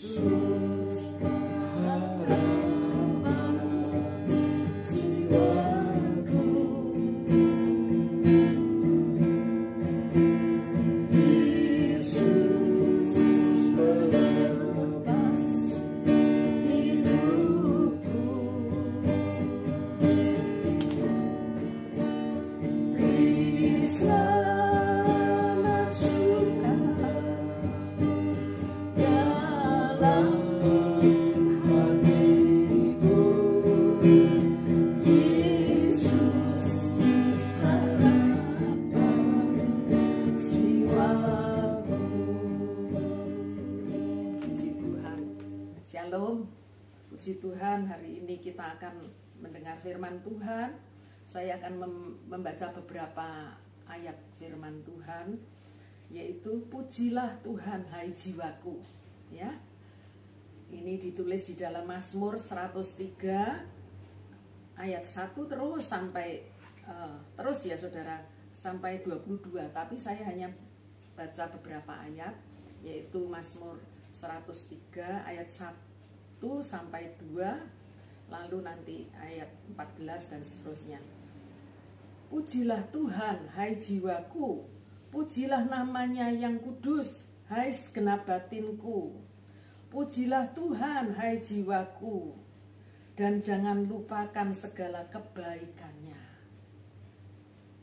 Shalom, puji Tuhan. Hari ini kita akan mendengar firman Tuhan. Saya akan membaca beberapa ayat firman Tuhan, yaitu pujilah Tuhan hai jiwaku. Ya, ini ditulis di dalam Mazmur 103 ayat 1 terus sampai terus ya saudara, sampai 22. Tapi saya hanya baca beberapa ayat, yaitu Mazmur 103 ayat 1 sampai 2, lalu nanti ayat 14 dan seterusnya. Pujilah Tuhan hai jiwaku, pujilah namanya yang kudus hai segenap batinku. Pujilah Tuhan hai jiwaku, dan jangan lupakan segala kebaikannya.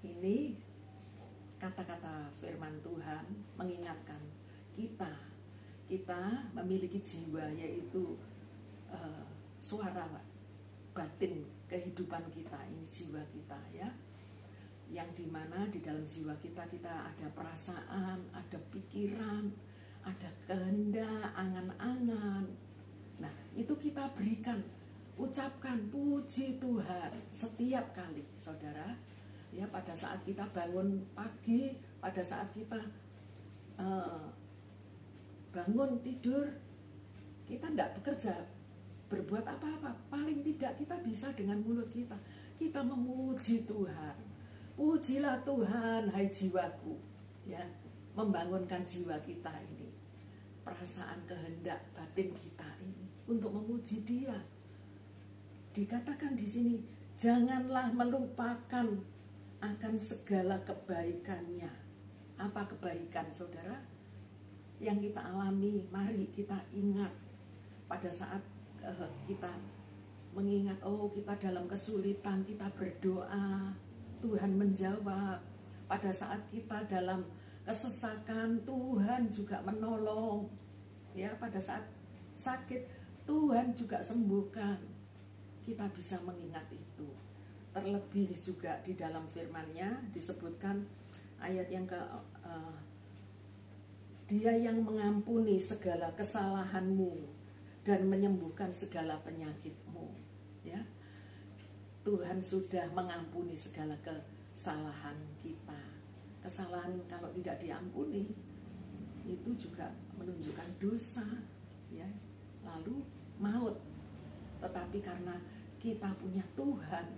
Ini kata-kata firman Tuhan mengingatkan kita memiliki jiwa, yaitu suara batin kehidupan kita. Ini jiwa kita ya, yang dimana di dalam jiwa kita ada perasaan, ada pikiran, ada kehendak, angan-angan. Nah, itu kita berikan, ucapkan puji Tuhan setiap kali, saudara. Ya, pada saat kita bangun pagi, pada saat kita bangun tidur, kita tidak bekerja, berbuat apa-apa, paling tidak kita bisa dengan mulut kita memuji Tuhan. Pujilah Tuhan hai jiwaku, ya, membangunkan jiwa kita ini, perasaan kehendak batin kita ini untuk memuji Dia. Dikatakan di sini, janganlah melupakan akan segala kebaikannya. Apa kebaikan, saudara? Yang kita alami, mari kita ingat pada saat kita mengingat, kita dalam kesulitan, kita berdoa, Tuhan menjawab. Pada saat kita dalam kesesakan, Tuhan juga menolong. Ya, pada saat sakit, Tuhan juga sembuhkan. Kita bisa mengingat itu. Terlebih juga di dalam firman-Nya disebutkan ayat yang Dia yang mengampuni segala kesalahanmu dan menyembuhkan segala penyakitmu. Ya, Tuhan sudah mengampuni segala kesalahan kita. Kesalahan kalau tidak diampuni itu juga menunjukkan dosa, ya, lalu maut. Tetapi karena kita punya Tuhan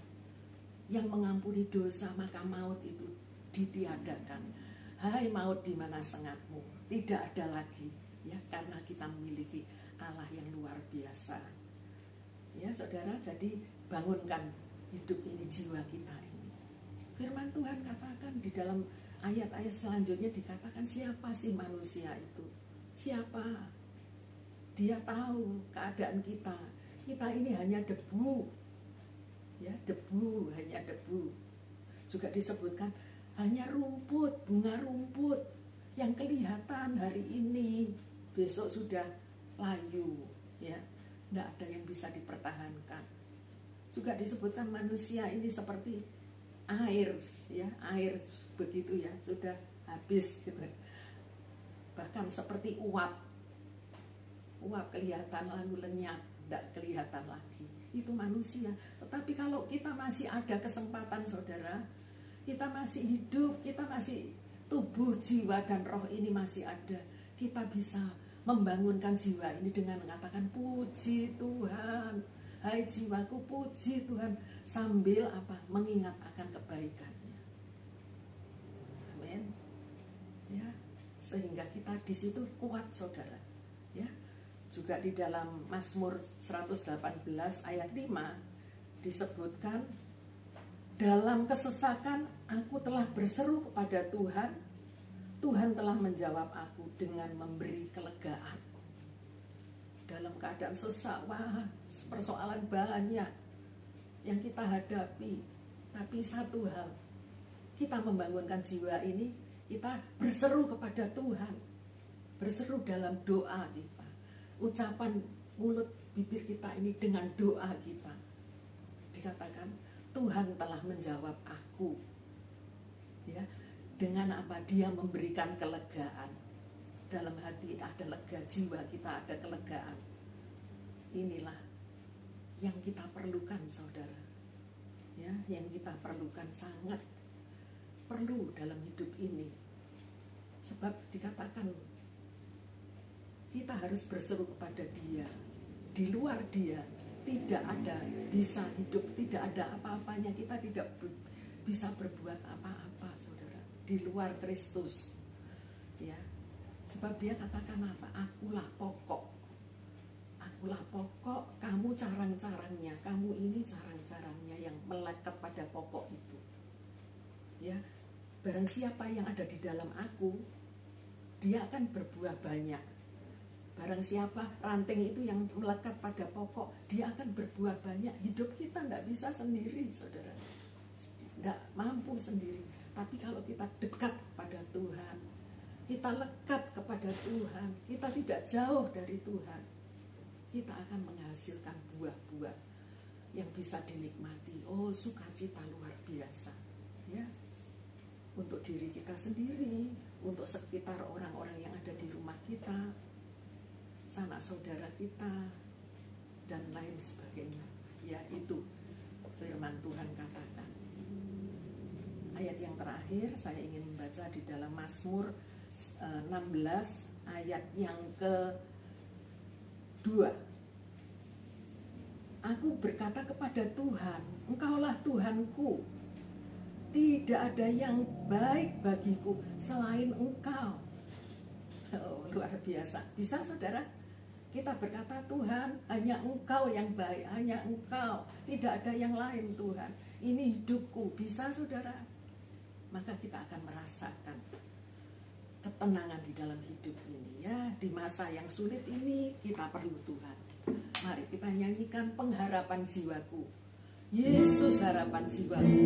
yang mengampuni dosa, maka maut itu ditiadakan. Hai maut, di mana sengatmu? Tidak ada lagi, ya, karena kita memiliki Allah yang luar biasa. Ya, saudara, jadi bangunkan hidup ini, jiwa kita ini. Firman Tuhan katakan di dalam ayat-ayat selanjutnya, dikatakan siapa sih manusia itu? Siapa? Dia tahu keadaan kita. Kita ini hanya debu. Ya, debu, hanya debu. Juga disebutkan hanya rumput, bunga rumput yang kelihatan hari ini, besok sudah layu, ya, tidak ada yang bisa dipertahankan. Juga disebutkan manusia ini seperti air, ya, air begitu ya, sudah habis gitu. Bahkan seperti uap kelihatan lalu lenyap, tidak kelihatan lagi. Itu manusia. Tetapi kalau kita masih ada kesempatan, saudara, kita masih hidup, kita masih tubuh, jiwa, dan roh ini masih ada, kita bisa membangunkan jiwa ini dengan mengatakan puji Tuhan, hai jiwaku puji Tuhan, sambil apa? Mengingat akan kebaikannya. Amin. Ya, sehingga kita di situ kuat, saudara. Ya, juga di dalam Mazmur 118 ayat 5 disebutkan, dalam kesesakan aku telah berseru kepada Tuhan, Tuhan telah menjawab aku dengan memberi kelegaan. Dalam keadaan sesak, wah, persoalan banyak yang kita hadapi, tapi satu hal, kita membangunkan jiwa ini, kita berseru kepada Tuhan, berseru dalam doa kita, ucapan mulut bibir kita ini dengan doa kita. Dikatakan Tuhan telah menjawab aku, ya, dengan apa? Dia memberikan kelegaan. Dalam hati ada lega, jiwa kita ada kelegaan. Inilah yang kita perlukan, saudara, ya, yang kita perlukan, sangat perlu dalam hidup ini. Sebab dikatakan kita harus berseru kepada Dia. Di luar Dia tidak ada bisa hidup, tidak ada apa-apanya. Kita tidak bisa berbuat apa-apa, saudara, di luar Kristus, ya. Sebab Dia katakan apa? Akulah pokok, akulah pokok, kamu carang-carangnya, kamu ini carang-carangnya yang melekat pada pokok itu, ya. Barang siapa yang ada di dalam aku, dia akan berbuah banyak. Barang siapa, ranting itu yang melekat pada pokok, dia akan berbuah banyak. Hidup kita tidak bisa sendiri, saudara, tidak mampu sendiri. Tapi kalau kita dekat pada Tuhan, kita lekat kepada Tuhan, kita tidak jauh dari Tuhan, kita akan menghasilkan buah-buah yang bisa dinikmati. Oh, sukacita luar biasa, ya, untuk diri kita sendiri, untuk sekitar orang-orang yang ada di rumah kita, sanak saudara kita, dan lain sebagainya. Ya, itu firman Tuhan katakan. Ayat yang terakhir saya ingin membaca di dalam Mazmur 16 ayat yang ke-2. Aku berkata kepada Tuhan, Engkaulah Tuhanku, tidak ada yang baik bagiku selain Engkau. Oh, luar biasa. Bisa, saudara? Kita berkata, Tuhan, hanya Engkau yang baik, hanya Engkau, tidak ada yang lain, Tuhan. Ini hidupku. Bisa, saudara? Maka kita akan merasakan ketenangan di dalam hidup ini, ya. Di masa yang sulit ini kita perlu Tuhan. Mari kita nyanyikan pengharapan jiwaku. Yesus harapan jiwaku.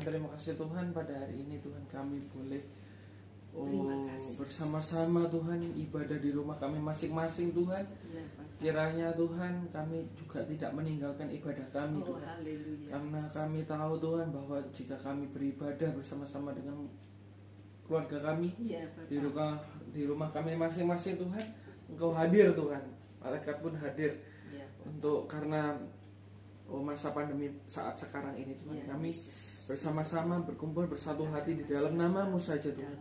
Terima kasih Tuhan, pada hari ini Tuhan kami boleh bersama-sama Tuhan ibadah di rumah kami masing-masing Tuhan. Kiranya Tuhan kami juga tidak meninggalkan ibadah kami Tuhan. Karena kami tahu Tuhan bahwa jika kami beribadah bersama-sama dengan keluarga kami di rumah kami masing-masing Tuhan, Engkau hadir Tuhan, malaikat pun hadir untuk karena masa pandemi saat sekarang ini Tuhan. Kami bersama-sama berkumpul bersatu hati di dalam nama-Mu saja Tuhan.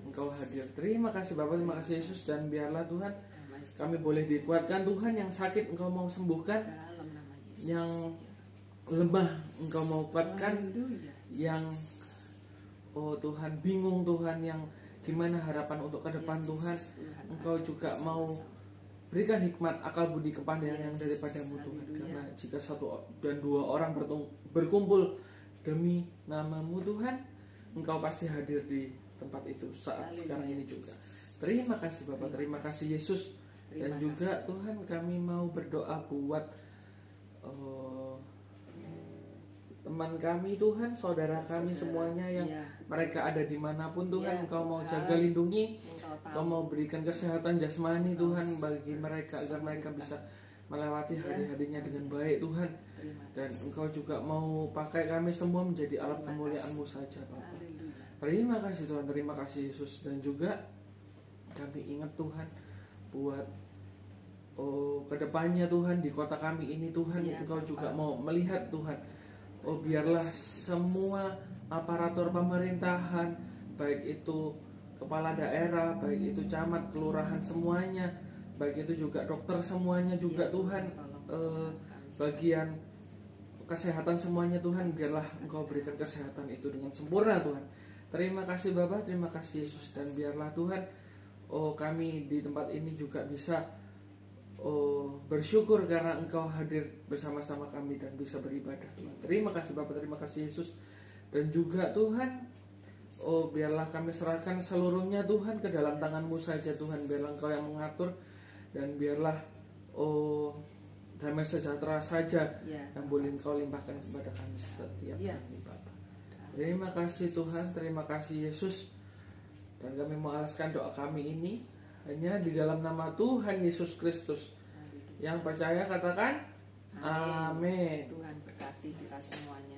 Engkau hadir. Terima kasih Bapak, terima kasih Yesus, dan biarlah Tuhan kami boleh dikuatkan Tuhan. Yang sakit Engkau mau sembuhkan, yang lemah Engkau mau kuatkan, yang Tuhan bingung Tuhan, yang gimana harapan untuk ke depan Tuhan, Engkau juga mau berikan hikmat, akal budi, kepandaian yang daripada-Mu Tuhan. Karena jika 1 dan 2 orang berkumpul demi nama-Mu Tuhan, Engkau pasti hadir di tempat itu saat sekarang ini juga. Terima kasih Bapak, terima kasih Yesus. Dan juga Tuhan kami mau berdoa buat teman kami Tuhan, saudara kami semuanya yang mereka ada dimanapun Tuhan, Engkau mau jaga lindungi, Engkau mau berikan kesehatan jasmani Tuhan bagi mereka agar mereka bisa melewati hari-harinya dengan baik Tuhan. Dan Engkau juga mau pakai kami semua menjadi alat kemuliaan-Mu saja Bapa. Terima kasih Tuhan, terima kasih Yesus. Dan juga kami ingat Tuhan buat kedepannya Tuhan di kota kami ini Tuhan, Engkau juga mau melihat Tuhan, biarlah semua aparatur pemerintahan, baik itu kepala daerah, baik itu camat, kelurahan semuanya, baik itu juga dokter semuanya juga Tuhan, bagian kesehatan semuanya Tuhan, biarlah Engkau berikan kesehatan itu dengan sempurna Tuhan. Terima kasih Bapa, terima kasih Yesus. Dan biarlah Tuhan kami di tempat ini juga bisa bersyukur karena Engkau hadir bersama-sama kami dan bisa beribadah Tuhan. Terima kasih Bapa, terima kasih Yesus. Dan juga Tuhan, biarlah kami serahkan seluruhnya Tuhan ke dalam tangan-Mu saja Tuhan. Biarlah Engkau yang mengatur, dan biarlah damai sejahtera saja yang boleh Engkau limpahkan kepada kami setiap kami Bapa. Terima kasih Tuhan, terima kasih Yesus. Dan kami mau alaskan doa kami ini hanya di dalam nama Tuhan Yesus Kristus. Yang percaya katakan amin. Tuhan berkati kita semuanya.